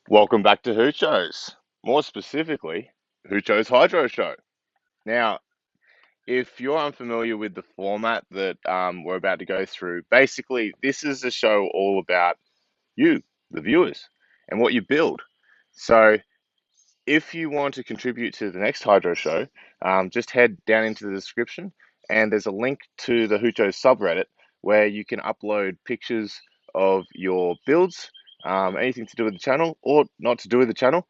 Welcome back to Hoochos. More specifically, Hoochos Hydro Show. Now, if you're unfamiliar with the format that we're about to go through, basically, this is a show all about you, the viewers, and what you build. So, if you want to contribute to the next Hydro Show, just head down into the description, and there's a link to the Hoochos subreddit where you can upload pictures of your builds, anything to do with the channel or not to do with the channel.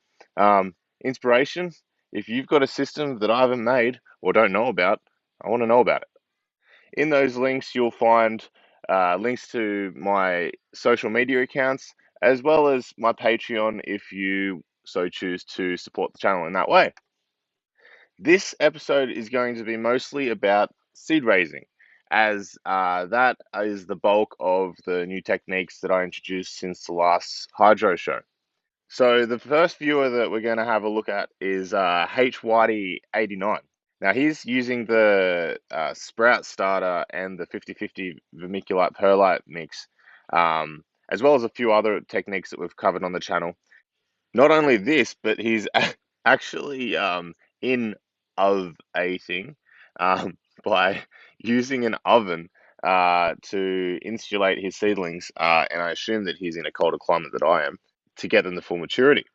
Inspiration. If you've got a system that I haven't made or don't know about, I want to know about it. In those links, you'll find links to my social media accounts as well as my Patreon if you so choose to support the channel in that way. This episode is going to be mostly about seed raising, as that is the bulk of the new techniques that I introduced since the last Hydro Show. So the first viewer that we're going to have a look at is HYD89. Now he's using the sprout starter and the 50-50 vermiculite perlite mix, as well as a few other techniques that we've covered on the channel. Not only this, but he's actually in ovating by using an oven to insulate his seedlings, and I assume that he's in a colder climate than I am, to get them to full maturity.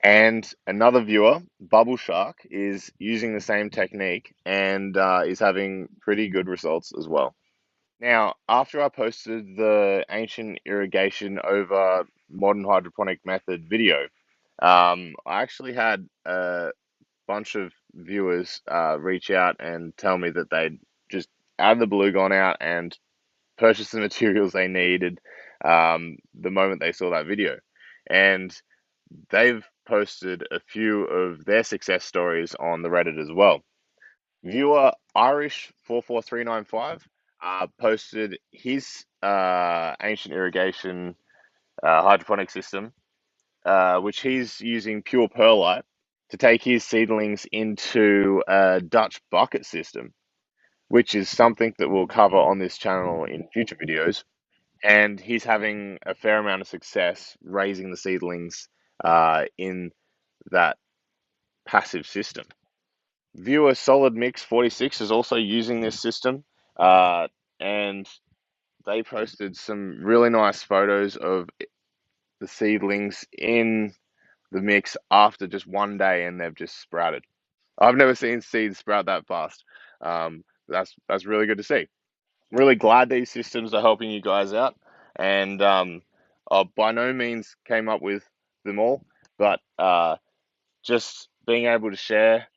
And another viewer, Bubble Shark, is using the same technique and is having pretty good results as well. Now, after I posted the ancient irrigation over modern hydroponic method video, I actually had a bunch of viewers reach out and tell me that they'd just out of the blue gone out and purchased the materials they needed the moment they saw that video. And they've posted a few of their success stories on the Reddit as well. Viewer Irish44395 posted his ancient irrigation hydroponic system, which he's using pure perlite to take his seedlings into a Dutch bucket system, which is something that we'll cover on this channel in future videos. And he's having a fair amount of success raising the seedlings in that passive system. Viewer Solid Mix 46 is also using this system, and they posted some really nice photos of the seedlings in the mix after just one day, and they've just sprouted. I've never seen seeds sprout that fast. That's really good to see. I'm really glad these systems are helping you guys out, and I by no means came up with them all, but just being able to share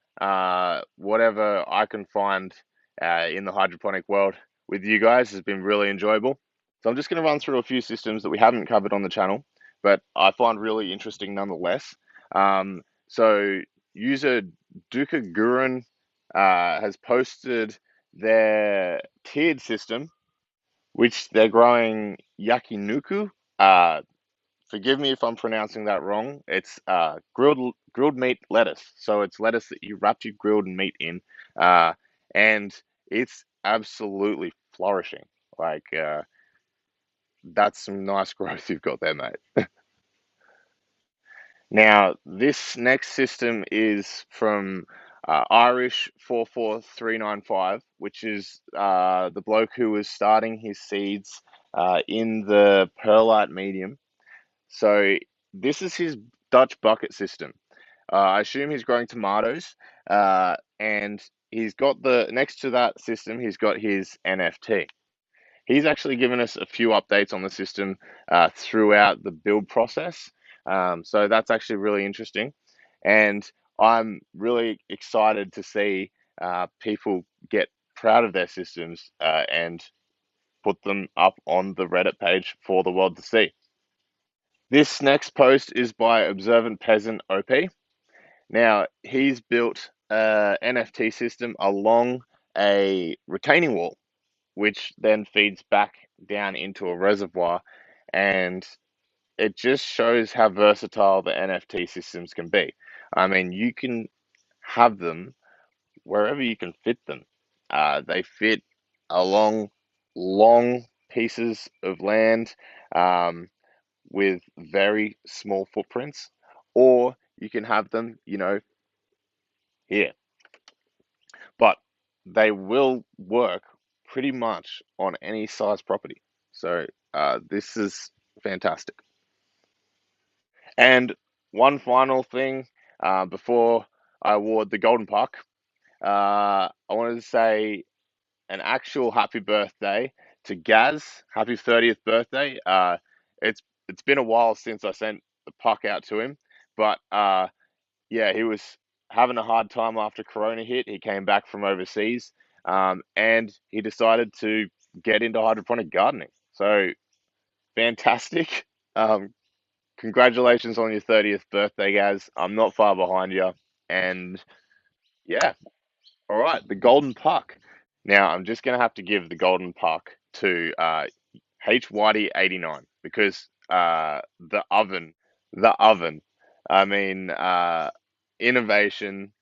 whatever I can find in the hydroponic world with you guys has been really enjoyable. So I'm just going to run through a few systems that we haven't covered on the channel, but I find really interesting nonetheless. So user Duka Gurun has posted their tiered system, which they're growing yakinuku. Uh, Forgive me if I'm pronouncing that wrong. It's grilled meat lettuce. So it's lettuce that you wrap your grilled meat in, uh, and it's absolutely flourishing. Like that's some nice growth you've got there, mate. Now this next system is from Irish 44395, which is the bloke who was starting his seeds in the perlite medium. So this is his Dutch bucket system. I assume he's growing tomatoes, and he's got the next to that system, he's got his NFT. He's actually given us a few updates on the system throughout the build process. So that's actually really interesting. And I'm really excited to see people get proud of their systems and put them up on the Reddit page for the world to see. This next post is by Observant Peasant OP. Now, he's built a NFT system along a retaining wall, which then feeds back down into a reservoir. And it just shows how versatile the NFT systems can be. I mean, you can have them wherever you can fit them. They fit along long pieces of land. with very small footprints, or you can have them, you know, here. But they will work pretty much on any size property. So this is fantastic. And one final thing before I award the Golden Puck, I wanted to say an actual happy birthday to Gaz. Happy 30th birthday. It's been a while since I sent the puck out to him, but yeah, he was having a hard time after Corona hit. He came back from overseas, and he decided to get into hydroponic gardening. So fantastic. Um, Congratulations on your 30th birthday, Gaz. I'm not far behind you. And yeah, all right, the golden puck. Now, I'm just going to have to give the golden puck to HYD89 because the oven, I mean, innovation,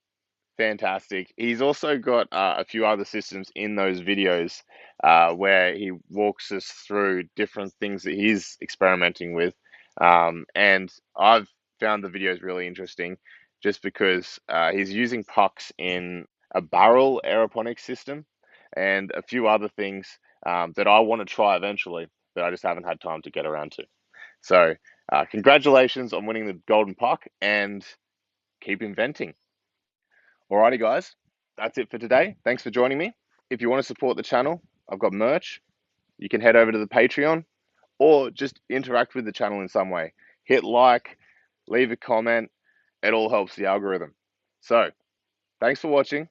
fantastic. He's also got a few other systems in those videos where he walks us through different things that he's experimenting with. And I've found the videos really interesting just because he's using pucks in a barrel aeroponics system and a few other things that I want to try eventually, but I just haven't had time to get around to. So, congratulations on winning the golden puck and keep inventing. Alrighty, guys, that's it for today. Thanks for joining me. If you want to support the channel, I've got merch. You can head over to the Patreon or just interact with the channel in some way. Hit like, leave a comment. It all helps the algorithm. So, thanks for watching.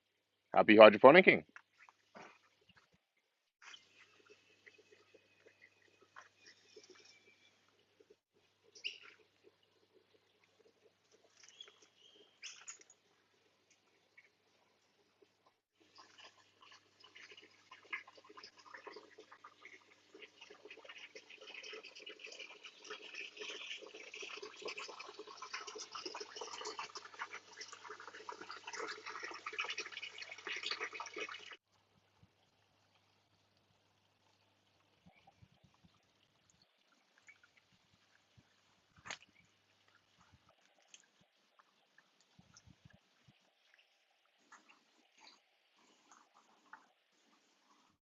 Happy hydroponicking.